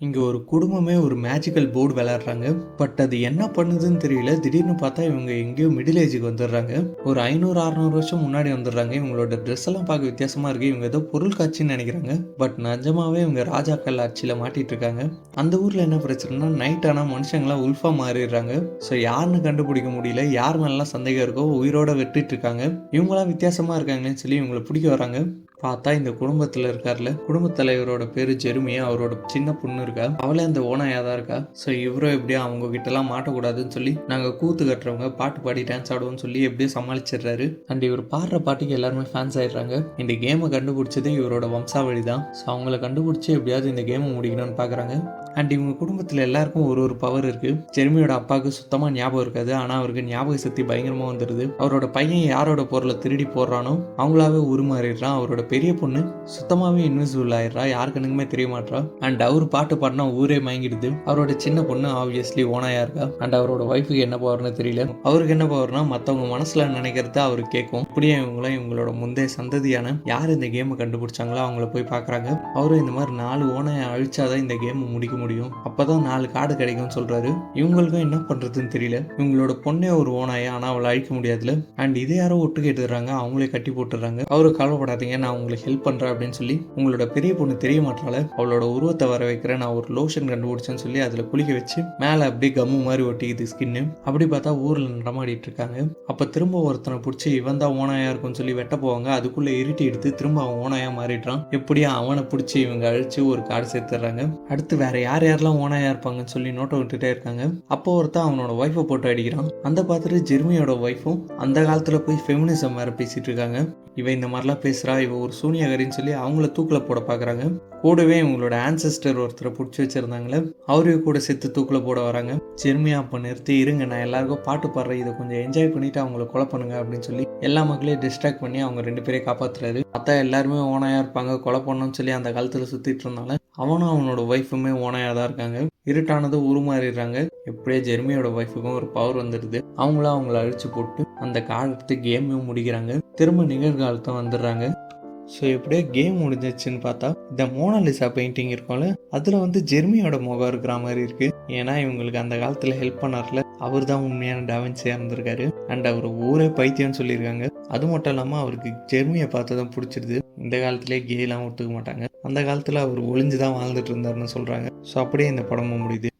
இங்கே ஒரு குடும்பமே ஒரு மேஜிக்கல் போர்டு விளையாடுறாங்க. பட் அது என்ன பண்ணுதுன்னு தெரியல. திடீர்னு பார்த்தா இவங்க எங்கேயோ மிடில் ஏஜுக்கு வந்துடுறாங்க. ஒரு 500-600 வருஷம் முன்னாடி வந்துடுறாங்க. இவங்களோட ட்ரெஸ் எல்லாம் பார்க்க வித்தியாசமாக இருக்குது. இவங்க ஏதோ பொருள் காட்சின்னு நினைக்கிறாங்க. பட் நிஜமாவே இவங்க ராஜாக்கள் ஆட்சியில் மாட்டிட்டு இருக்காங்க. அந்த ஊரில் என்ன பிரச்சனைனா நைட் ஆனால் மனுஷங்களாம் உல்ஃபாக மாறிடுறாங்க. ஸோ யாருன்னு கண்டுபிடிக்க முடியல. யார் மேலாம் சந்தேகம் இருக்கோ உயிரோட வெட்டிட்டு இருக்காங்க. இவங்களாம் வித்தியாசமாக இருக்காங்கன்னு சொல்லி இவங்களை பிடிக்க வராங்க. பார்த்தா இந்த குடும்பத்தில் இருக்கார்ல, குடும்பத் தலைவரோட பேரு ஜெருமியா. அவரோட சின்ன பொண்ணு இருக்கா, அவளே அந்த ஓனாயா தான் இருக்கா. ஸோ இவரும் எப்படியா அவங்க கிட்டலாம் மாட்டக்கூடாதுன்னு சொல்லி நாங்கள் கூத்து கட்டுறவங்க பாட்டு பாடி டான்ஸ் ஆடுவோம்னு சொல்லி எப்படியோ சமாளிச்சிடுறாரு. அண்ட் இவர் பாடுற பாட்டுக்கு எல்லாருமே ஃபேன்ஸ் ஆயிடுறாங்க. இந்த கேமை கண்டுபிடிச்சது இவரோட வம்சாவளி தான். ஸோ அவங்கள கண்டுபிடிச்சி எப்படியாவது இந்த கேமை முடிக்கணும்னு பார்க்குறாங்க. அண்ட் இவங்க குடும்பத்தில் எல்லாருக்கும் ஒரு ஒரு பவர் இருக்குது. ஜெர்மியோட அப்பாவுக்கு சுத்தமாக ஞாபகம் இருக்காது. ஆனால் அவருக்கு ஞாபக சக்தி பயங்கரமாக வந்துடுது. அவரோட பையன் யாரோட பொருளை திருடி போடுறானோ அவங்களாவே உருமாறிடுறான். அவரோட பெரிய பொண்ணு சுத்தமாகவே இன்விசிபிள் ஆயிடுறா, யாருக்குனுமே தெரிய மாட்டா. அண்ட் அவர் பாட்டு பாடினா ஊரே மயங்கிடுது. அவரோட சின்ன பொண்ணு ஆப்வியஸ்லி ஓனாயா இருக்கா. அண்ட் அவரோட ஒய்ஃபுக்கு என்ன பவர்னு தெரியல. அவருக்கு என்ன பவர்னா மற்றவங்க மனசுல நினைக்கிறத அவரு கேட்கும். இப்படியே இவங்களும் இவங்களோட முந்தைய சந்ததியான யார் இந்த கேமை கண்டுபிடிச்சாங்களோ அவங்கள போய் பார்க்குறாங்க. அவரும் இந்த மாதிரி 4 ஓனையை அழிச்சாதான் இந்த கேமை முடிக்க முடியும், அப்பதான் 4 கார்டு கிடைக்கும்னு சொல்றாரு. இவங்களுக்கும் என்ன பண்றதுன்னு தெரியல. இவங்களோட பொண்ணே ஒரு ஓனாயா, ஆனா அவளை அழிக்க முடியாதுல. அண்ட் இதை யாரோ ஒட்டு கேட்டுறாங்க. அவங்களே கட்டி போட்டுறாங்க. அவரு கவலைப்படாதீங்க, நான் உங்களுக்கு ஹெல்ப் பண்றேன் அப்படின்னு சொல்லி உங்களோட பெரிய பொண்ணு தெரிய மாட்டால அவளோட உருவத்தை வர வைக்கிறேன், நான் ஒரு லோஷன் கண்டுபிடிச்சேன்னு சொல்லி அதுல குளிக்க வச்சு மேல அப்படியே கம்மு மாதிரி ஒட்டிக்குது ஸ்கின்னு. அப்படி பார்த்தா ஊர்ல நடமாடிட்டு இருக்காங்க. அப்ப திரும்ப ஒருத்தனை பிடிச்சி இவன் தான் ஓனாயா இருக்கும்னு சொல்லி வெட்ட போவாங்க. அதுக்குள்ள இருட்டி எடுத்து திரும்ப அவன் ஓனாயா மாறிடுறான். எப்படியா அவனை பிடிச்சி இவங்க அழிச்சு ஒரு கார்டு சேர்த்துறாங்க. அடுத்து வேற யாரெல்லாம் ஓனாயா இருப்பாங்கன்னு சொல்லி நோட்டை விட்டுட்டே இருக்காங்க. அப்போ ஒருத்தன் அவனோட ஒய்ஃபை போட்டு அடிக்கிறான். அந்த பார்த்துட்டு ஜெர்மியோட ஒய்ஃபும் அந்த காலத்துல போய் ஃபெமினிசம் வேற பேசிட்டு இருக்காங்க. இவன் இந்த மாதிரிலாம் பேசுறா, இவ ஒரு சூனியகரின்னு சொல்லி அவங்கள தூக்கில் போட பாக்குறாங்க. கூடவே இவங்களோட ஆன்செஸ்டர் ஒருத்தரை பிடிச்சி வச்சிருந்தாங்களே, அவரையும் கூட செத்து தூக்கில் போட வராங்க. ஜெர்மியா அப்ப நிறுத்தி இருங்க, நான் எல்லாருக்கும் பாட்டு பாடுறேன், இதை கொஞ்சம் என்ஜாய் பண்ணிட்டு அவங்கள கொலை பண்ணுங்க அப்படின்னு சொல்லி எல்லா மக்களையும் டிஸ்ட்ராக்ட் பண்ணி அவங்க 2 பேரையும் காப்பாத்துறாரு. பார்த்தா எல்லாருமே ஓனாயா இருப்பாங்க, கொலை பண்ணணும்னு சொல்லி அந்த காலத்துல சுத்திட்டு இருந்தாலும் அவனும் அவனோட ஒய்ஃபுமே ஓனாயா தான் இருக்காங்க. இருட்டானது உருமாறிடுறாங்க. எப்படியே ஜெர்மியோட ஒய்ஃபுக்கும் ஒரு பவர் வந்துடுது. அவங்களும் அவங்கள அழிச்சு போட்டு அந்த காலத்து கேமையும் முடிக்கிறாங்க. திரும்ப நிகழ்காலத்தை வந்துடுறாங்க. ஸோ எப்படியே கேம் முடிஞ்சிச்சுன்னு பார்த்தா இந்த மோனாலிசா பெயிண்டிங் இருக்கும்ல, அதில் ஜெர்மியோட முகம் இருக்கிற மாதிரி இருக்கு. ஏன்னா இவங்களுக்கு அந்த காலத்தில் ஹெல்ப் பண்ணார்ல, அவர் தான் உண்மையான டாவின்சியாக இருந்திருக்காரு. அண்ட் அவர் ஊரே பைத்தியம்னு சொல்லியிருக்காங்க. அது மட்டும் இல்லாமல் அவருக்கு ஜெர்மியை பார்த்ததும் பிடிச்சிருது. இந்த காலத்திலே கேலாம் ஒத்துக்க மாட்டாங்க. அந்த காலத்தில் அவர் ஒளிஞ்சு தான் வாழ்ந்துட்டு இருந்தாருன்னு சொல்கிறாங்க. ஸோ அப்படியே இந்த படமும் முடியுது.